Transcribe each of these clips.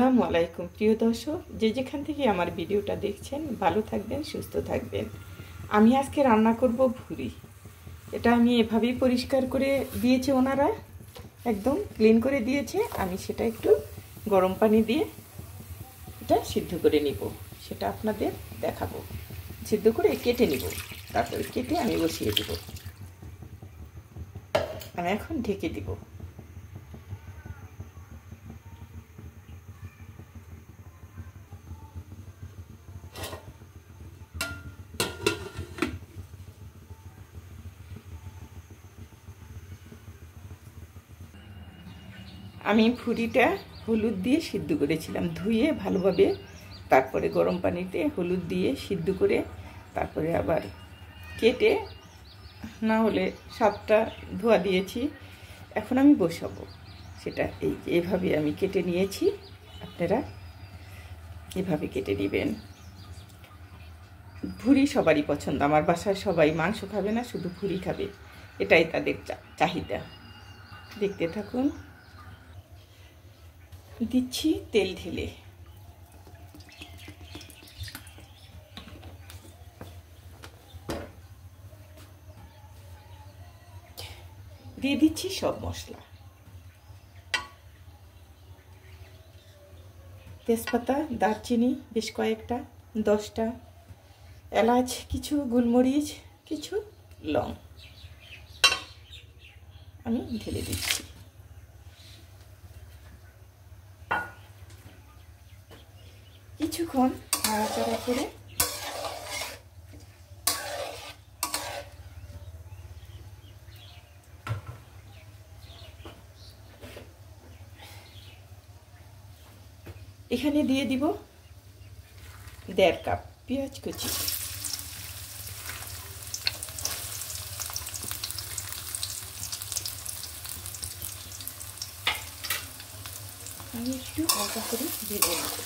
আসসালামু আলাইকুম প্রিয় দর্শক, যে যেখান থেকে আমার ভিডিওটা দেখছেন ভালো থাকবেন, সুস্থ থাকবেন। আমি আজকে রান্না করব ভুরি। এটা আমি এভাবেই পরিষ্কার করে দিয়েছে, ওনারা একদম ক্লিন করে দিয়েছে। আমি সেটা একটু গরম পানি দিয়ে এটা সিদ্ধ করে নিব, সেটা আপনাদের দেখাবো। সিদ্ধ করে কেটে নিব, তারপরে কেটে আমি বসিয়ে দেব। আমি এখন ঢেকে দিব। আমি ভুঁড়িটা হলুদ দিয়ে সিদ্ধ করেছিলাম, ধুয়ে ভালোভাবে, তারপরে গরম পানিতে হলুদ দিয়ে সিদ্ধ করে, তারপরে আবার কেটে, না হলে 7টা ধোয়া দিয়েছি। এখন আমি বসাবো সেটা। এইভাবে আমি কেটে নিয়েছি, আপনারা এভাবে কেটে নেবেন। ভুঁড়ি সবারই পছন্দ, আমার বাসায় সবাই মাংস খাবে না, শুধু ভুঁড়ি খাবে, এটাই তাদের চাহিদা। দেখতে থাকুন। দিচ্ছি তেল ঢেলে, দিয়ে দিচ্ছি সব মশলা, তেজপাতা, দারচিনি বেশ কয়েকটা, 10টা এলাচ, কিছু গোলমরিচ, কিছু লং আমি ঢেলে দিচ্ছি। কিছুক্ষণ নাড়াচাড়া করে এখানে দিয়ে দিব 1.5 কাপ পেঁয়াজ কুচি, আমি একটু হালকা করে ভেজে নেব।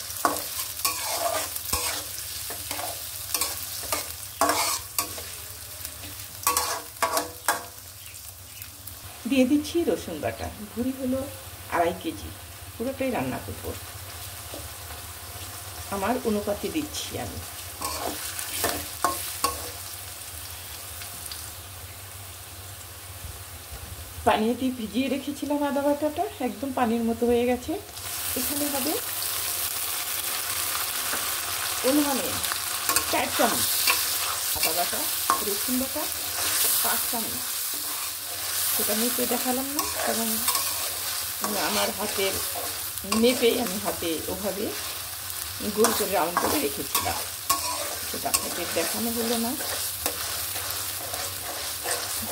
দিয়ে দিচ্ছি রসুন বাটা। ভুঁড়ি হলো 2.5 কেজি, পুরোটাই রান্না করব। আমার অনুপাতে দিচ্ছি আমি। পানি দিয়ে ভিজিয়ে রেখেছিলাম আদা বাটাটা, একদম পানির মতো হয়ে গেছে। এখানে হবে অনুমানে 4 চামচ আদা বাটা, রসুন বাটা 5 চামচ। সেটা মেপে দেখালাম না, কারণ আমার হাতের মেপেই আমি হাতে ওভাবে গোল করে রাউন্ড করে রেখেছিলাম, সেটা আপনাকে দেখানো হলো না।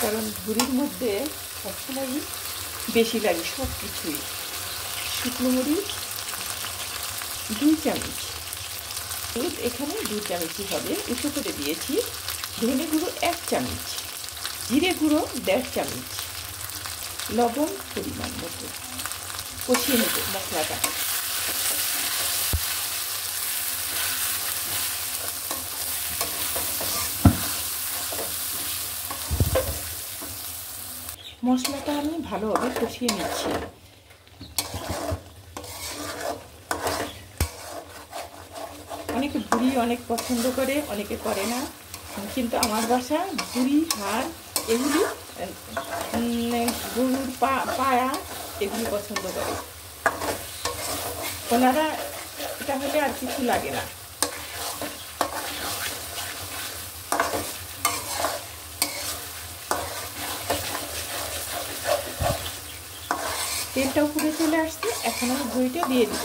কারণ ভুঁড়ির মধ্যে সবসময়ই বেশি লাগে সব কিছুই। শুকনো মরিচ 2 চামচ, দুধ এখানে 2 চামচই হবে, উঁচু করে দিয়েছি। ধনে গুঁড়ো 1 চামচ, জিরে গুঁড়ো 1.5 চামচ, লবণ পরিমাণ মতো। কষিয়ে নেব মশলাটা। মশলাটা আমি ভালোভাবে কষিয়ে নিচ্ছি। অনেকে ভুঁড়ি অনেক পছন্দ করে, অনেকে করে না, কিন্তু আমার বাসায় ভুঁড়ি, হাড় এগুলি, গরুর পায়া এগুলি পছন্দ করে। ওনারা এটা হলে আর কিছু লাগে না। তেলটা উপরে চলে আসছে, এখন আমি ভুঁড়িটা দিয়ে দিব।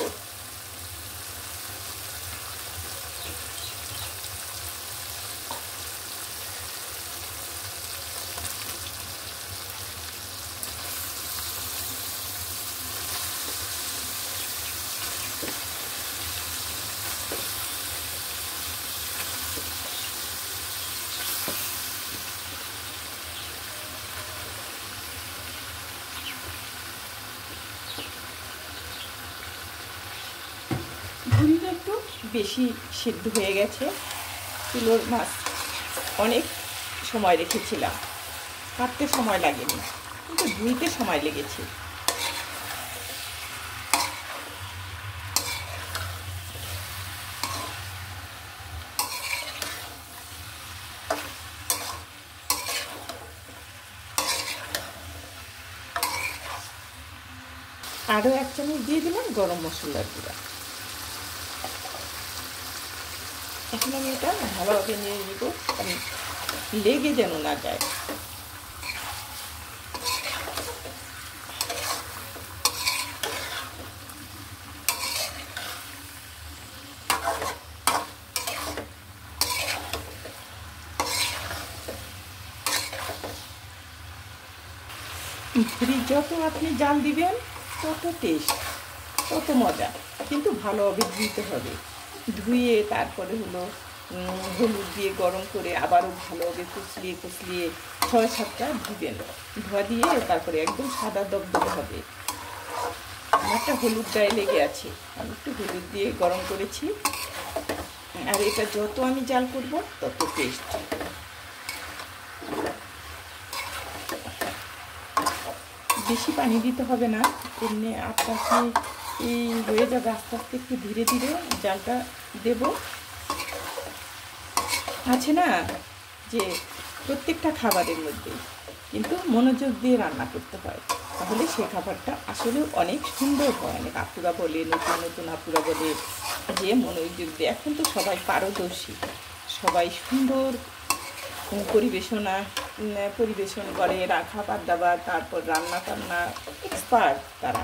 ভুঁড়িটা একটু বেশি সিদ্ধ হয়ে গেছে। কিলোর মাছ অনেক সময় রেখেছিলাম, কাটতে সময় লাগেনি, কিন্তু ধুইতে সময় লেগেছে। আরও 1 চামচ দিয়ে দিলাম গরম মশলার গুঁড়া। এখন আমি এটা ভালোভাবে নিয়ে নিব, লেগে যেন না যায়। ভুড়ি যত আপনি জাল দিবেন তত টেস্ট, তত মজা, কিন্তু ভালোভাবে ধুইতে হবে। ধুয়ে তারপরে হলো হলুদ দিয়ে গরম করে আবারও ভালোভাবে কুচলিয়ে 6-7টা ধুবেন। ধোয়া দিয়ে তারপরে একদম সাদা দগদগে হবে। আমারটা হলুদ গায়ে লেগে আছে, আমি একটু হলুদ দিয়ে গরম করেছি। আর এটা যত আমি জাল করব তত টেস্ট। বেশি পানি দিতে হবে না, এমনি আস্তে আস্তে এই হয়ে যাবে। আস্তে আস্তে একটু ধীরে ধীরে জালটা দেব। আছে না যে প্রত্যেকটা খাবারের মধ্যে কিন্তু মনোযোগ দিয়ে রান্না করতে হয়, তাহলে সে খাবারটা আসলে অনেক সুন্দর হয়। অনেক আপুরা বলে, নতুন নতুন আপুরা বলে যে মনোযোগ দিয়ে। এখন তো সবাই পারদর্শী, সবাই সুন্দর পরিবেশন করে, খাবার দাবার, তারপর রান্না টান্না এক্সপার্ট তারা।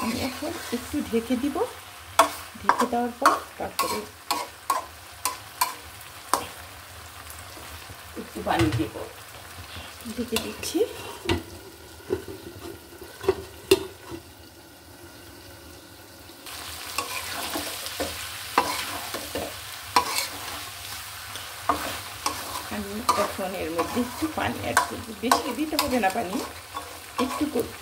আমি এখন একটু ঢেকে দিব, ঢেকে দেওয়ার পর তারপরে একটু পানি দেব। ঢেকে দিচ্ছি। আমি এখন এর মধ্যে একটু পানি অ্যাড করব, বেশি দিতে হবে না পানি, একটু করব।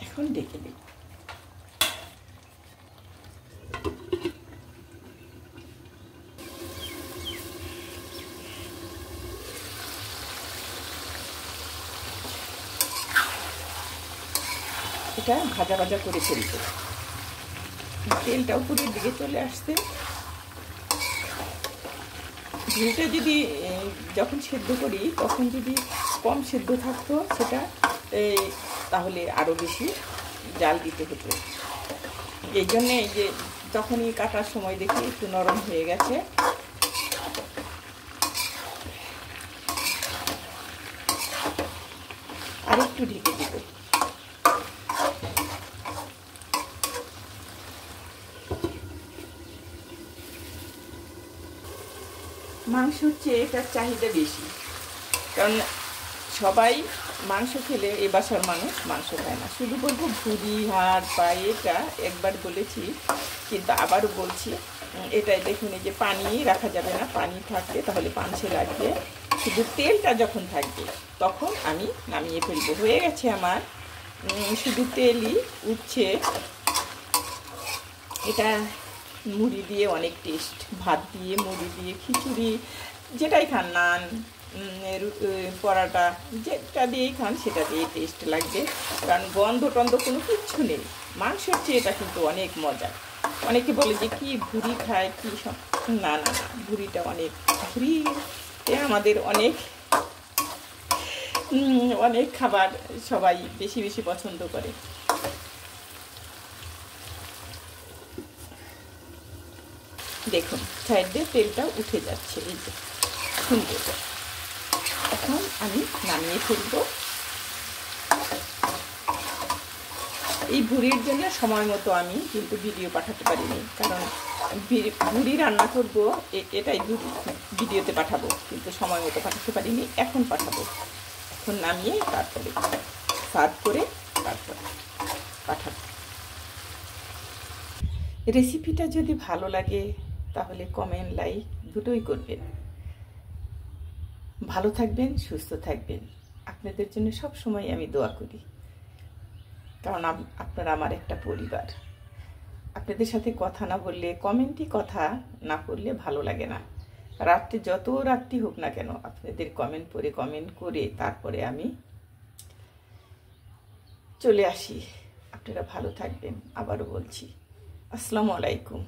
এখন ডেকে দিই। এটা ভাজা ভাজা করে ফেলব, তেলটা উপরের দিকে চলে আসছে। ঝোলটা যদি যখন সেদ্ধ করি তখন যদি কম সেদ্ধ থাকতো সেটা তাহলে আরও বেশি জাল দিতে হতো। এই জন্যে এই যে যখনই কাটার সময় দেখি একটু নরম হয়ে গেছে, আর একটু ঢেকে দিব। মাংসর চেয়ে এটার চাহিদা বেশি, কারণ সবাই মাংস খেলে এ বাসার মানুষ মাংস খায় না। শুধু বলবো ভুঁড়ি, হাড়, পা, এটা একবার বলেছি কিন্তু আবারও বলছি, এটাই দেখুন এই যে পানি রাখা যাবে না, পানি থাকলে তাহলে পানসে লাগবে। শুধু তেলটা যখন থাকবে তখন আমি নামিয়ে ফেলবো। হয়ে গেছে আমার, শুধু তেলই উঠছে। এটা মুড়ি দিয়ে অনেক টেস্ট, ভাত দিয়ে, মুড়ি দিয়ে, খিচুড়ি, যেটাই খান, নান, পরাটা, যেটা দিয়েই খান সেটা দিয়ে টেস্ট লাগবে। কারণ গন্ধ টন্ধ কোনো কিচ্ছু নেই। মাংসের চেয়ে এটা কিন্তু অনেক মজা। অনেকে বলে যে কি ভুঁড়ি খায়, কি সব, না না না, ভুঁড়িটা অনেক, ভুঁড়িতে আমাদের অনেক অনেক খাবার সবাই বেশি বেশি পছন্দ করে। দেখুন সাইড দিয়ে তেলটা উঠে যাচ্ছে, এই যে সুন্দর। এখন আমি নামিয়ে ফেলব। এই ভুঁড়ির জন্য সময় মতো আমি কিন্তু ভিডিও পাঠাতে পারিনি, কারণ ভুঁড়ি রান্না করব এটাই ভিডিওতে পাঠাবো, কিন্তু সময় মতো পাঠাতে পারিনি। এখন পাঠাবো, এখন নামিয়ে তারপরে সার্ভ করে তারপরে পাঠাবো। রেসিপিটা যদি ভালো লাগে তাহলে কমেন্ট, লাইক দুটোই করবেন। ভালো থাকবেন, সুস্থ থাকবেন। আপনাদের জন্য সব সময় আমি দোয়া করি, কারণ আপনারা আমার একটা পরিবার। আপনাদের সাথে কথা না বললে, কমেন্টই কথা না করলে ভালো লাগে না। রাত্রে যত রাত্রি হোক না কেন, আপনাদের কমেন্ট পড়ে কমেন্ট করে তারপরে আমি চলে আসি। আপনারা ভালো থাকবেন। আবারও বলছি, আসসালামু আলাইকুম।